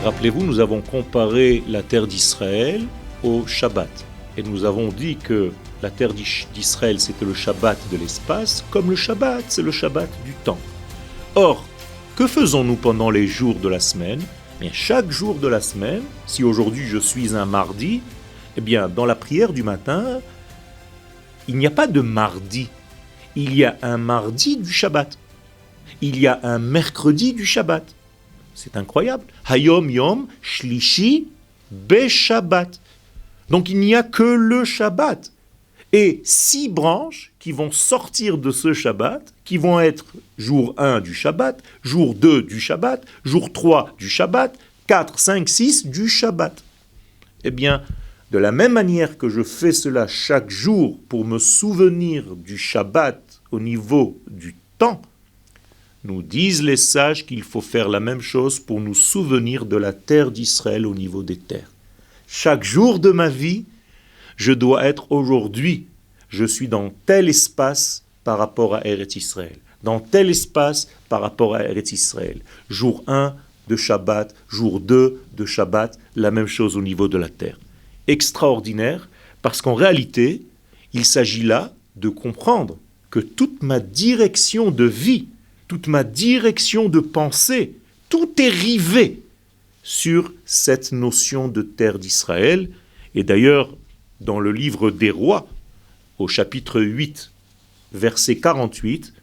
Rappelez-vous, nous avons comparé la terre d'Israël au Shabbat. Et nous avons dit que la terre d'Israël, c'était le Shabbat de l'espace, comme le Shabbat, c'est le Shabbat du temps. Or, que faisons-nous pendant les jours de la semaine ? Bien, chaque jour de la semaine, si aujourd'hui je suis un mardi, eh bien, dans la prière du matin, il n'y a pas de mardi. Il y a un mardi du Shabbat. Il y a un mercredi du Shabbat. C'est incroyable. Hayom Yom Shlishi Be-Shabbat. Donc il n'y a que le Shabbat. Et 6 branches qui vont sortir de ce Shabbat, qui vont être jour 1 du Shabbat, jour 2 du Shabbat, jour 3 du Shabbat, 4, 5, 6 du Shabbat. Eh bien, de la même manière que je fais cela chaque jour pour me souvenir du Shabbat au niveau du temps, nous disent les sages qu'il faut faire la même chose pour nous souvenir de la terre d'Israël au niveau des terres. Chaque jour de ma vie, je dois être aujourd'hui, je suis dans tel espace par rapport à Eretz Israël, dans tel espace par rapport à Eretz Israël. Jour 1 de Shabbat, jour 2 de Shabbat, la même chose au niveau de la terre. Extraordinaire, parce qu'en réalité, il s'agit là de comprendre que toute ma direction de vie, toute ma direction de pensée, tout est rivé sur cette notion de terre d'Israël. Et d'ailleurs, dans le livre des rois, au chapitre 8, verset 48,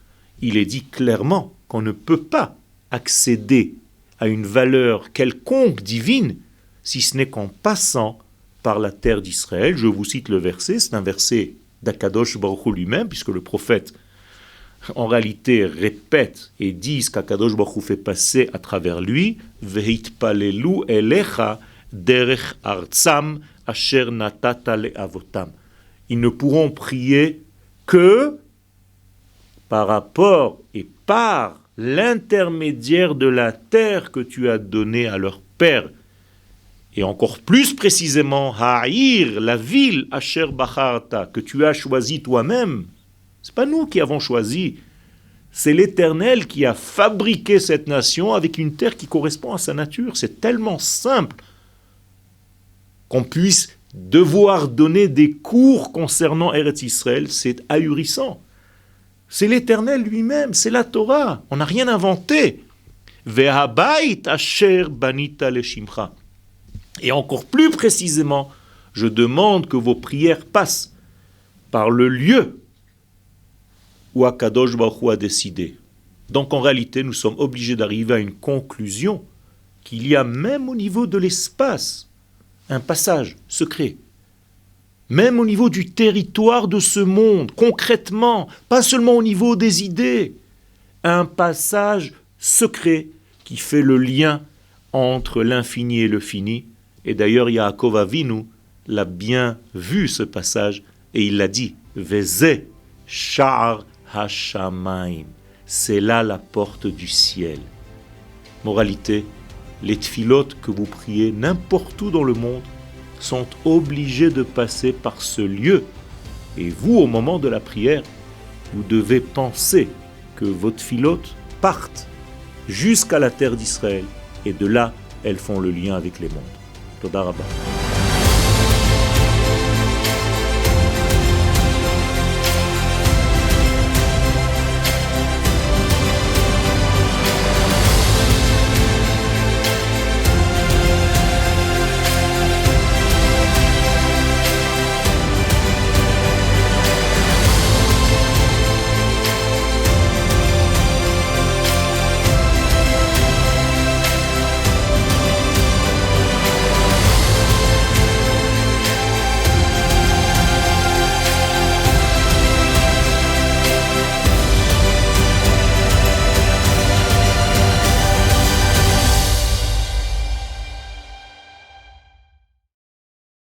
il est dit clairement qu'on ne peut pas accéder à une valeur quelconque divine si ce n'est qu'en passant par la terre d'Israël. Je vous cite le verset, c'est un verset d'Akadosh Baruch Hu lui-même, puisque le prophète en réalité répète et dit ce qu'Akadosh Baruch Hu fait passer à travers lui, Vehitpalelu elecha derech artsam asher natata le'avotam. Ils ne pourront prier que par rapport et par l'intermédiaire de la terre que tu as donnée à leur père. Et encore plus précisément, Ha'ir, la ville asher bacharta, que tu as choisi toi-même. Ce n'est pas nous qui avons choisi. C'est l'Éternel qui a fabriqué cette nation avec une terre qui correspond à sa nature. C'est tellement simple qu'on puisse devoir donner des cours concernant Eretz Israël. C'est ahurissant. C'est l'Éternel lui-même, c'est la Torah. On n'a rien inventé. Ve'habait asher banita leshimcha. Et encore plus précisément, je demande que vos prières passent par le lieu où Akadosh Baruch Hu a décidé. Donc en réalité, nous sommes obligés d'arriver à une conclusion qu'il y a même au niveau de l'espace un passage secret. Même au niveau du territoire de ce monde, concrètement, pas seulement au niveau des idées, un passage secret qui fait le lien entre l'infini et le fini. Et d'ailleurs, Yaakov Avinu l'a bien vu ce passage et il l'a dit, Veze Sha'ar Hashamayim. C'est là la porte du ciel. Moralité, les tfilotes que vous priez n'importe où dans le monde sont obligés de passer par ce lieu. Et vous, au moment de la prière, vous devez penser que vos tfilotes partent jusqu'à la terre d'Israël. Et de là, elles font le lien avec les mondes. Toda Rabba.